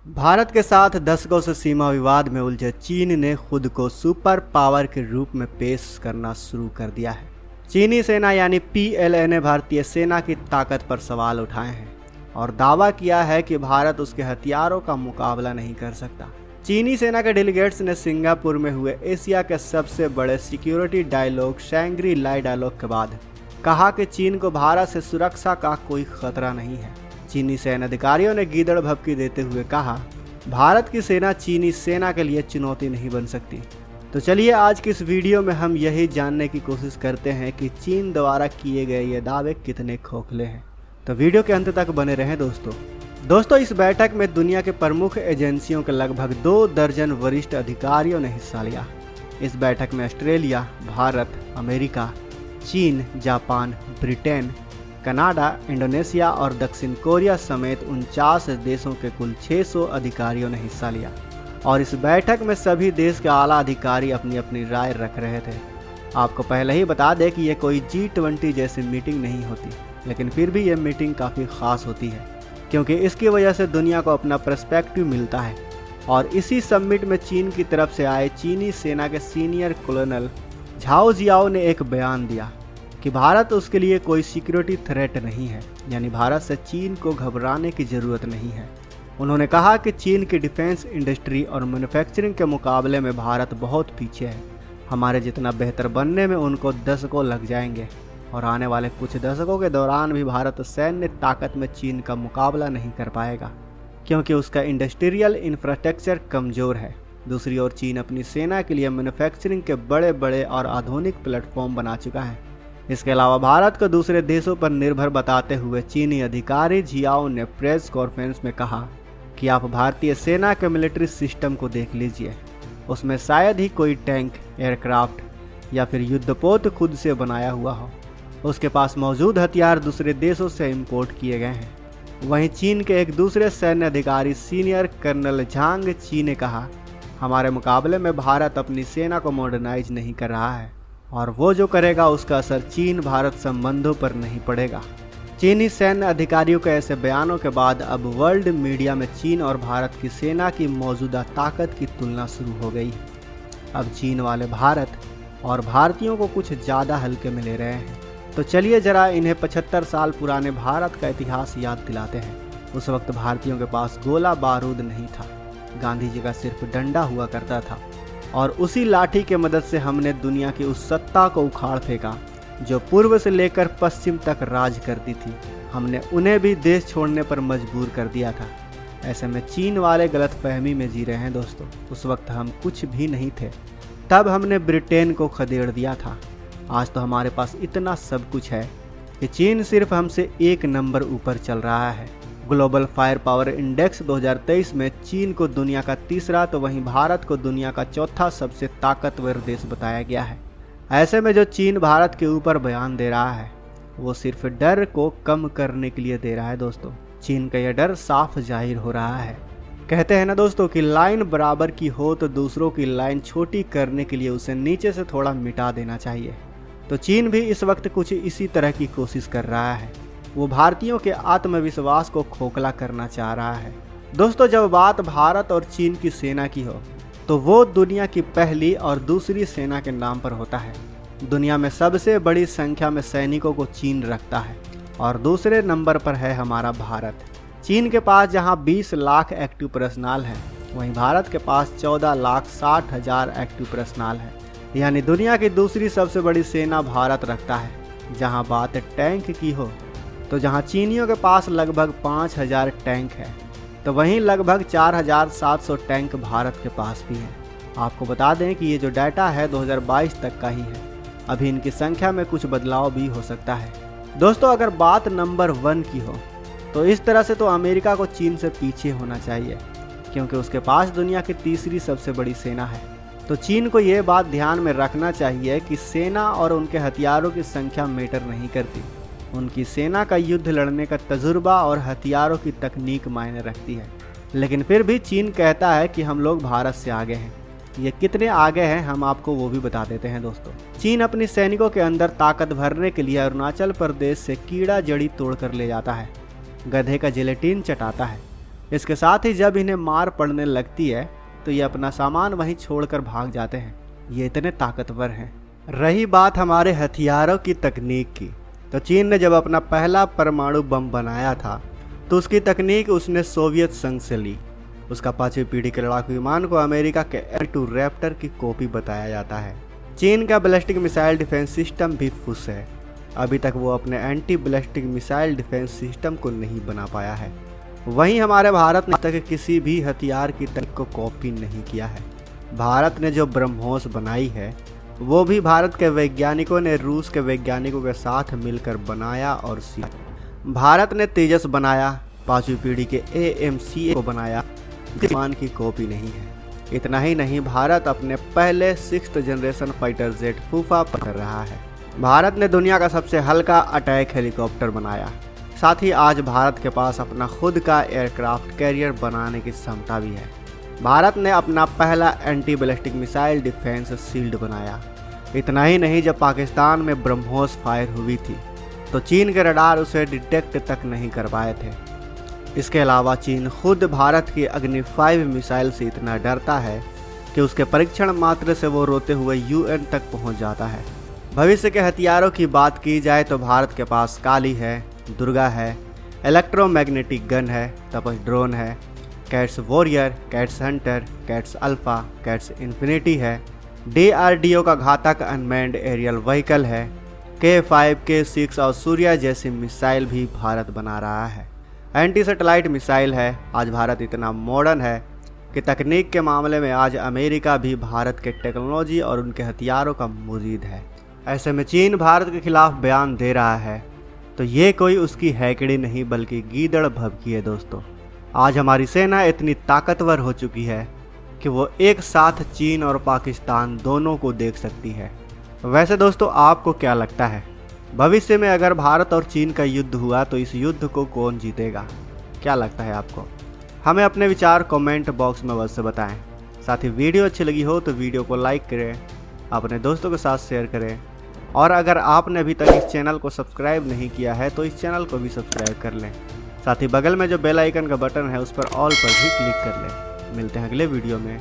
भारत के साथ दशकों से सीमा विवाद में उलझे चीन ने खुद को सुपर पावर के रूप में पेश करना शुरू कर दिया है। चीनी सेना यानी PLA ने भारतीय सेना की ताकत पर सवाल उठाए हैं और दावा किया है कि भारत उसके हथियारों का मुकाबला नहीं कर सकता। चीनी सेना के डेलीगेट्स ने सिंगापुर में हुए एशिया के सबसे बड़े सिक्योरिटी डायलॉग शैंग्री लाई डायलॉग के बाद कहा कि चीन को भारत से सुरक्षा का कोई खतरा नहीं है। चीनी सेना अधिकारियों ने गीदड़ भभकी देते हुए कहा, भारत की सेना चीनी सेना के लिए चुनौती नहीं बन सकती। तो चलिए आज की इस वीडियो में हम यही जानने की कोशिश करते हैं कि चीन द्वारा किए गए ये दावे कितने खोखले हैं। तो वीडियो के अंत तक बने रहें दोस्तों। इस बैठक में दुनिया के प्रमुख एजेंसियों के लगभग 2 दर्जन वरिष्ठ अधिकारियों ने हिस्सा लिया। इस बैठक में ऑस्ट्रेलिया, भारत, अमेरिका, चीन, जापान, ब्रिटेन, कनाडा, इंडोनेशिया और दक्षिण कोरिया समेत 49 देशों के कुल 600 अधिकारियों ने हिस्सा लिया और इस बैठक में सभी देश के आला अधिकारी अपनी अपनी राय रख रहे थे। आपको पहले ही बता दें कि ये कोई G20 जैसी मीटिंग नहीं होती, लेकिन फिर भी ये मीटिंग काफ़ी ख़ास होती है क्योंकि इसकी वजह से दुनिया को अपना पर्सपेक्टिव मिलता है। और इसी समिट में चीन की तरफ से आए चीनी सेना के सीनियर कॉलोनल झाओ जियाओ ने एक बयान दिया कि भारत उसके लिए कोई सिक्योरिटी थ्रेट नहीं है, यानी भारत से चीन को घबराने की ज़रूरत नहीं है। उन्होंने कहा कि चीन की डिफेंस इंडस्ट्री और मैन्युफैक्चरिंग के मुकाबले में भारत बहुत पीछे है। हमारे जितना बेहतर बनने में उनको दशकों लग जाएंगे और आने वाले कुछ दशकों के दौरान भी भारत सैन्य ताकत में चीन का मुकाबला नहीं कर पाएगा क्योंकि उसका इंडस्ट्रियल इंफ्रास्ट्रक्चर कमज़ोर है। दूसरी ओर चीन अपनी सेना के लिए मैन्युफैक्चरिंग के बड़े बड़े और आधुनिक प्लेटफॉर्म बना चुका है। इसके अलावा भारत को दूसरे देशों पर निर्भर बताते हुए चीनी अधिकारी जियाओ ने प्रेस कॉन्फ्रेंस में कहा कि आप भारतीय सेना के मिलिट्री सिस्टम को देख लीजिए, उसमें शायद ही कोई टैंक, एयरक्राफ्ट या फिर युद्धपोत खुद से बनाया हुआ हो। उसके पास मौजूद हथियार दूसरे देशों से इंपोर्ट किए गए हैं। वहीं चीन के एक दूसरे सैन्य अधिकारी सीनियर कर्नल झांग ची ने कहा, हमारे मुकाबले में भारत अपनी सेना को मॉडर्नाइज नहीं कर रहा है और वो जो करेगा उसका असर चीन भारत संबंधों पर नहीं पड़ेगा। चीनी सैन्य अधिकारियों के ऐसे बयानों के बाद अब वर्ल्ड मीडिया में चीन और भारत की सेना की मौजूदा ताकत की तुलना शुरू हो गई। अब चीन वाले भारत और भारतीयों को कुछ ज़्यादा हल्के में ले रहे हैं। तो चलिए ज़रा इन्हें 75 साल पुराने भारत का इतिहास याद दिलाते हैं। उस वक्त भारतीयों के पास गोला बारूद नहीं था, गांधी जी का सिर्फ डंडा हुआ करता था और उसी लाठी के मदद से हमने दुनिया की उस सत्ता को उखाड़ फेंका जो पूर्व से लेकर पश्चिम तक राज करती थी। हमने उन्हें भी देश छोड़ने पर मजबूर कर दिया था। ऐसे में चीन वाले गलतफहमी में जी रहे हैं दोस्तों। उस वक्त हम कुछ भी नहीं थे, तब हमने ब्रिटेन को खदेड़ दिया था। आज तो हमारे पास इतना सब कुछ है कि चीन सिर्फ हमसे 1 नंबर ऊपर चल रहा है। ग्लोबल फायर पावर इंडेक्स 2023 में चीन को दुनिया का 3रा तो वहीं भारत को दुनिया का 4था सबसे ताकतवर देश बताया गया है। ऐसे में जो चीन भारत के ऊपर बयान दे रहा है वो सिर्फ डर को कम करने के लिए दे रहा है दोस्तों। चीन का यह डर साफ जाहिर हो रहा है। कहते हैं ना दोस्तों कि लाइन बराबर की हो तो दूसरों की लाइन छोटी करने के लिए उसे नीचे से थोड़ा मिटा देना चाहिए। तो चीन भी इस वक्त कुछ इसी तरह की कोशिश कर रहा है। वो भारतीयों के आत्मविश्वास को खोखला करना चाह रहा है। दोस्तों, जब बात भारत और चीन की सेना की हो तो वो दुनिया की पहली और दूसरी सेना के नाम पर होता है। दुनिया में सबसे बड़ी संख्या में सैनिकों को चीन रखता है और दूसरे नंबर पर है हमारा भारत। चीन के पास जहां 20 लाख एक्टिव पर्सनल हैं, वहीं भारत के पास 14,60,000 एक्टिव पर्सनल है। यानी दुनिया की दूसरी सबसे बड़ी सेना भारत रखता है। जहां बात टैंक की हो तो जहां चीनियों के पास लगभग 5,000 टैंक है तो वहीं लगभग 4,700 टैंक भारत के पास भी हैं। आपको बता दें कि ये जो डाटा है 2022 तक का ही है। अभी इनकी संख्या में कुछ बदलाव भी हो सकता है। दोस्तों, अगर बात नंबर 1 की हो तो इस तरह से तो अमेरिका को चीन से पीछे होना चाहिए क्योंकि उसके पास दुनिया की 3री सबसे बड़ी सेना है। तो चीन को ये बात ध्यान में रखना चाहिए कि सेना और उनके हथियारों की संख्या मैटर नहीं करती। उनकी सेना का युद्ध लड़ने का तजुर्बा और हथियारों की तकनीक मायने रखती है। लेकिन फिर भी चीन कहता है कि हम लोग भारत से आगे हैं। ये कितने आगे हैं हम आपको वो भी बता देते हैं दोस्तों। चीन अपनी सैनिकों के अंदर ताकत भरने के लिए अरुणाचल प्रदेश से कीड़ा जड़ी तोड़कर ले जाता है, गधे का जिलेटिन चटाता है। इसके साथ ही जब इन्हें मार पड़ने लगती है तो ये अपना सामान वहीं छोड़कर भाग जाते हैं। ये इतने ताकतवर हैं। रही बात हमारे हथियारों की तकनीक की, तो चीन ने जब अपना पहला परमाणु बम बनाया था तो उसकी तकनीक उसने सोवियत संघ से ली। उसका 5वीं पीढ़ी के लड़ाकू विमान को अमेरिका के R2 रैप्टर की कॉपी बताया जाता है। चीन का बैलिस्टिक मिसाइल डिफेंस सिस्टम भी फुस है। अभी तक वो अपने anti ballistic missile defence system को नहीं बना पाया है। वहीं हमारे भारत ने तक किसी भी हथियार की तकनीक को कॉपी नहीं किया है। भारत ने जो ब्रह्मोस बनाई है वो भी भारत के वैज्ञानिकों ने रूस के वैज्ञानिकों के साथ मिलकर बनाया और सीखा। भारत ने तेजस बनाया, 5वीं पीढ़ी के AMCA को बनाया, विमान की कॉपी नहीं है। इतना ही नहीं, भारत अपने पहले 6th जनरेशन फाइटर जेट फूफा कर रहा है। भारत ने दुनिया का सबसे हल्का अटैक हेलीकॉप्टर बनाया। साथ ही आज भारत के पास अपना खुद का एयरक्राफ्ट कैरियर बनाने की क्षमता भी है। भारत ने अपना पहला anti ballistic missile defence shield बनाया। इतना ही नहीं, जब पाकिस्तान में ब्रह्मोस फायर हुई थी तो चीन के रडार उसे डिटेक्ट तक नहीं कर पाए थे। इसके अलावा चीन खुद भारत की अग्नि 5 मिसाइल से इतना डरता है कि उसके परीक्षण मात्र से वो रोते हुए UN तक पहुंच जाता है। भविष्य के हथियारों की बात की जाए तो भारत के पास काली है, दुर्गा है, इलेक्ट्रोमैग्नेटिक गन है, तपस ड्रोन है, cats warrior, cats Hunter, cats alpha, cats infinity है, DRDO का घातक अनमैन्ड एरियल व्हीकल है, K5, K6 और सूर्या जैसी मिसाइल भी भारत बना रहा है। एंटी सैटेलाइट मिसाइल है। आज भारत इतना मॉडर्न है कि तकनीक के मामले में आज अमेरिका भी भारत के टेक्नोलॉजी और उनके हथियारों का मुरीद है। ऐसे में चीन भारत के खिलाफ बयान दे रहा है तो ये कोई उसकी हैकड़ी नहीं बल्कि गीदड़ भभकी है। दोस्तों, आज हमारी सेना इतनी ताकतवर हो चुकी है कि वो एक साथ चीन और पाकिस्तान दोनों को देख सकती है। वैसे दोस्तों, आपको क्या लगता है, भविष्य में अगर भारत और चीन का युद्ध हुआ तो इस युद्ध को कौन जीतेगा? क्या लगता है आपको? हमें अपने विचार कमेंट बॉक्स में अवश्य बताएं। साथ ही वीडियो अच्छी लगी हो तो वीडियो को लाइक करें, अपने दोस्तों के साथ शेयर करें, और अगर आपने अभी तक इस चैनल को सब्सक्राइब नहीं किया है तो इस चैनल को भी सब्सक्राइब कर लें। साथ ही बगल में जो बेल आइकन का बटन है उस पर ऑल पर भी क्लिक कर लें। मिलते हैं अगले वीडियो में।